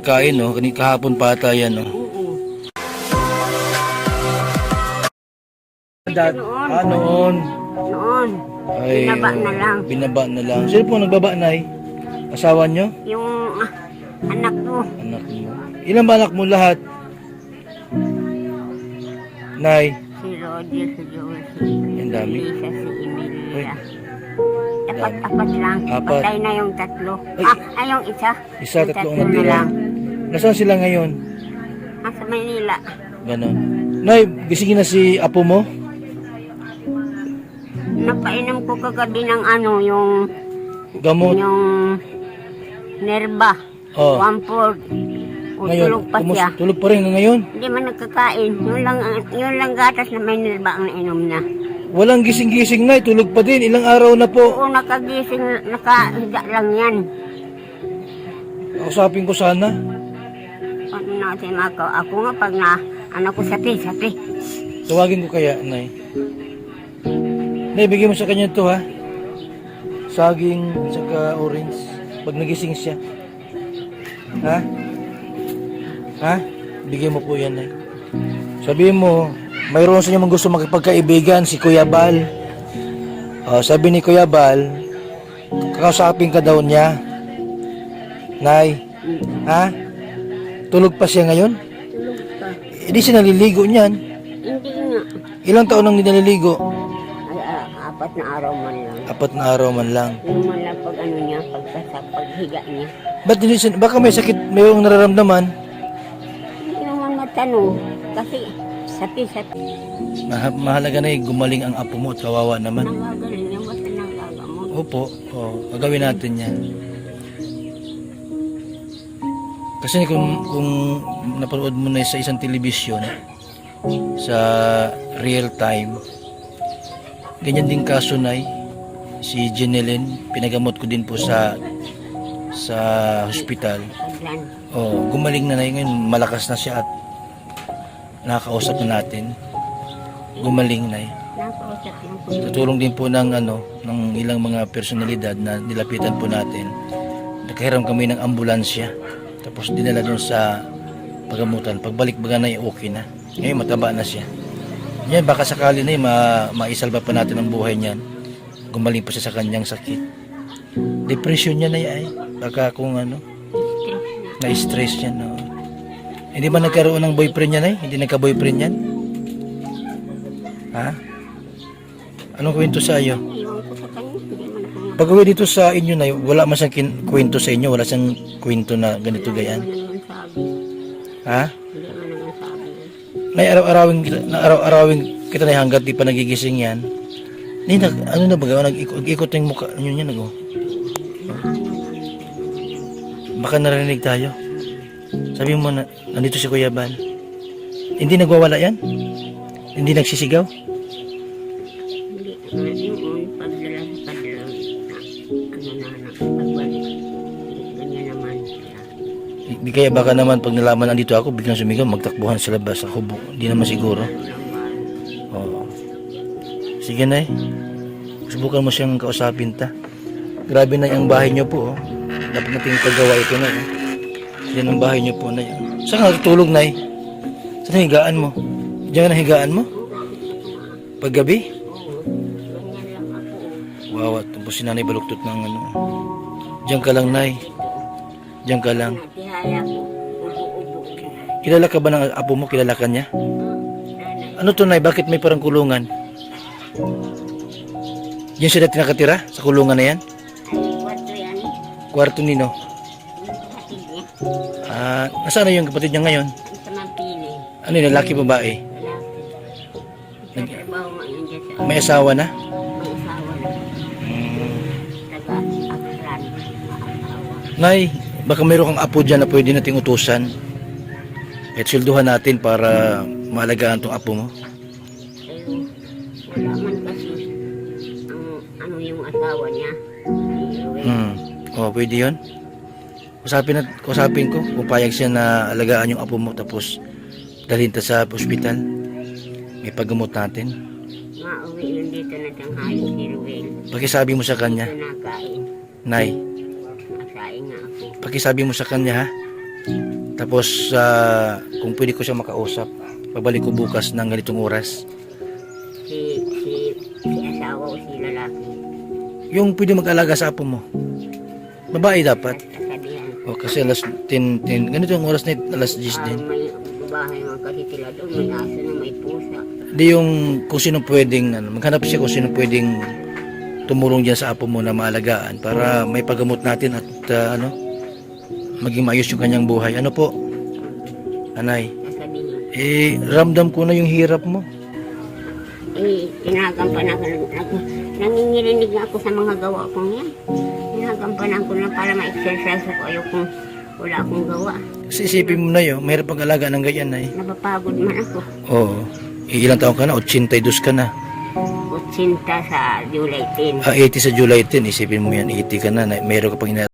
pagkain, no? Kahapon pa ata yan, no? Oo. Noon. Noon. Ay, Binaba na lang. Binaba na lang. Sino po nagbaba, Nay? Asawa nyo? Yung anak ko. Anak mo. Ilan ba anak mo lahat? Nay? Si Roger, si Joel, Ang dami. si Lisa, si Emilia. Dami. Apat lang. Apat. Patay na yung tatlo. Ay. Ay, yung isa. Isa, Yung tatlo ang na natira. lang. Nasaan sila ngayon? Sa Manila. Ganon. Nay, gisingin na si apo mo? Napainom ko kagabi ng yung Gamot? nerba. Oh. 1/4. O Ngayon, tulog pa siya. tulog pa rin ngayon? Hindi man nagkakain. Yun lang gatas na may nerba ang nainom na. Walang gising-gising, Nay. Tulog pa din. Ilang araw na po. Oo, nakagising, nakahiga lang yan. Kausapin ko sana. Ano natin ako nga pag ko sati. Tawagin ko kaya, Nay. Nay, bigyan mo sa kanya to, ha? Saging, saka orange. Pag nagising siya. Ha? Ha? Bigyan mo po yan, Nay. Sabihin mo, mayroon sa inyo mang gusto makipagkaibigan, si Kuya Bal. Sabi ni Kuya Bal, kakausapin ka daw niya. Nay, ha? Tulog pa siya ngayon? Tulog pa. Hindi siya naliligo niyan. Hindi nga. Ilang taon nang hindi naliligo? Ay, 4 na araw man lang. 4 na araw man lang. Yung man lang pag niya, paghiga niya. Ba't hindi siya, baka may sakit, mayroong nararamdaman? Hindi naman matanong. Kasi sati. Mahalaga na gumaling ang apo mo at kawawa naman. Nangagaling niya, basta nanggagamot. Opo, gagawin natin yan. Kasi kung napanood mo na sa isang telebisyon, sa real time, ganyan din kaso, Nay. Si Jeneline, pinagamot ko din po sa hospital. Paglan. Gumaling na, Nay. Ngayon malakas na siya at nakakausap na natin. Gumaling, Nay. Nakausap lang po. Tutulong din po ng ilang mga personalidad na nilapitan po natin. Nakahiram kami ng ambulansya. Tapos dinala doon sa pagamutan. Pagbalik baga na okay na. Ngayon mataba na siya. Yan, baka sakali na maisalba pa natin ang buhay niyan. Gumaling pa siya sa kanyang sakit. Depression niya na yan. Baka kung na-stress niya. No. Hindi ba nagkaroon ng boyfriend niya, Nay? Hindi nagka-boyfriend yan? Ha? Anong kwento sa iyo? Iwan ko sa kanya. Hindi man ako Pag uwi dito sa inyo, Nay, wala man siyang kwento sa inyo? Wala siyang kwento na ganito gayan? naman sabi. Ha? Hindi man naman sabi. Nay, araw-arawin kita na hanggat di pa nagigising yan. Nay, ano na ba? Nag-ikot yung mukha nyo niya. Baka narinig tayo. Sabi mo na, nandito si Kuya Bal. Hindi nagwawala yan? Hindi nagsisigaw? Hindi. Yung pagdala sa padala. Pagbalik. Ganyan naman siya. Di kaya baka naman pag nalaman nandito ako, biglang sumigaw, magtakbuhan sa labas sa kubo. Hindi naman siguro. Oo. Sige, Nay. Subukan mo siyang kausapin ta. Grabe na yung bahay niyo po. Dapat nating paggawa ito, Nay. Yan ang bahay niyo po, Nay. Saan ka natutulog, Nay? Saan ang higaan mo? Diyan ang higaan mo? Paggabi? Ganyan lang ako. Wow, tapos si Nanay baluktot ng Diyan ka lang, Nay. Diyan ka lang. Natihaya ko. Ubo-ubo. Kilala ka ba ng apo mo? Kilala ka niya? Nanay. Ano to, Nay? Bakit may parang kulungan? Diyan siya dati nakatira? Sa kulungan na yan? Ay, wato yan. Kwarto nino? Yung kapatid niya. Nasaan na yung kapatid niya ngayon? Ang sa Mampili. Ano yun, lalaki babae? Lalaki. Nagtrabaho nga yun dyan sa May asawa na? may asawa na. Taga-Aklan. Maasawa. Nay, baka mayroon kang apo dyan na pwede nating utusan. At silduhan natin para maalagaan tong apo mo. Pero wala man kasi ang yung asawa niya. Pwede yun. Kusapin ko kung payag siya na alagaan yung apo mo tapos dalhin ta sa ospital. May paggamot natin. Mauwi yun dito na tanghali si Ruel. Pakisabi mo sa kanya, Ito nakain. Nay. Nakain nga ako. Pakisabi mo sa kanya, ha? Tapos kung pwede ko siya makausap, babalik ko bukas ng ganitong oras. Si asawa o si lalaki. Yung pwede mag-alaga sa apo mo. Babae dapat. Sasabihan. O kasi alas 10, ganitong oras na alas 10 din. May babahay man kasi sila doon. May aso na may pusa. Di yung kung sino pwedeng, maghanap siya kung sino pwedeng tumulong dyan sa apo mo na maalagaan para may paggamot natin at maging maayos yung kanyang buhay. Ano po? Anay, Sasabihin. ramdam ko na yung hirap mo. Tinagampanan ko. Nangingirinig nga ako sa mga gawa kong yan. Tinagampanan ko na para ma-exercise ako. Ayokong wala akong gawa. Kasi isipin mo na yun, mahirap pag-alaga ng ganyan, Nay. Napapagod man ako. Oo. Ilang taon ka na? 82 ka na. 80 sa July 10. 80 sa July 10, isipin mo yan, 80 ka na, mayroon ka pang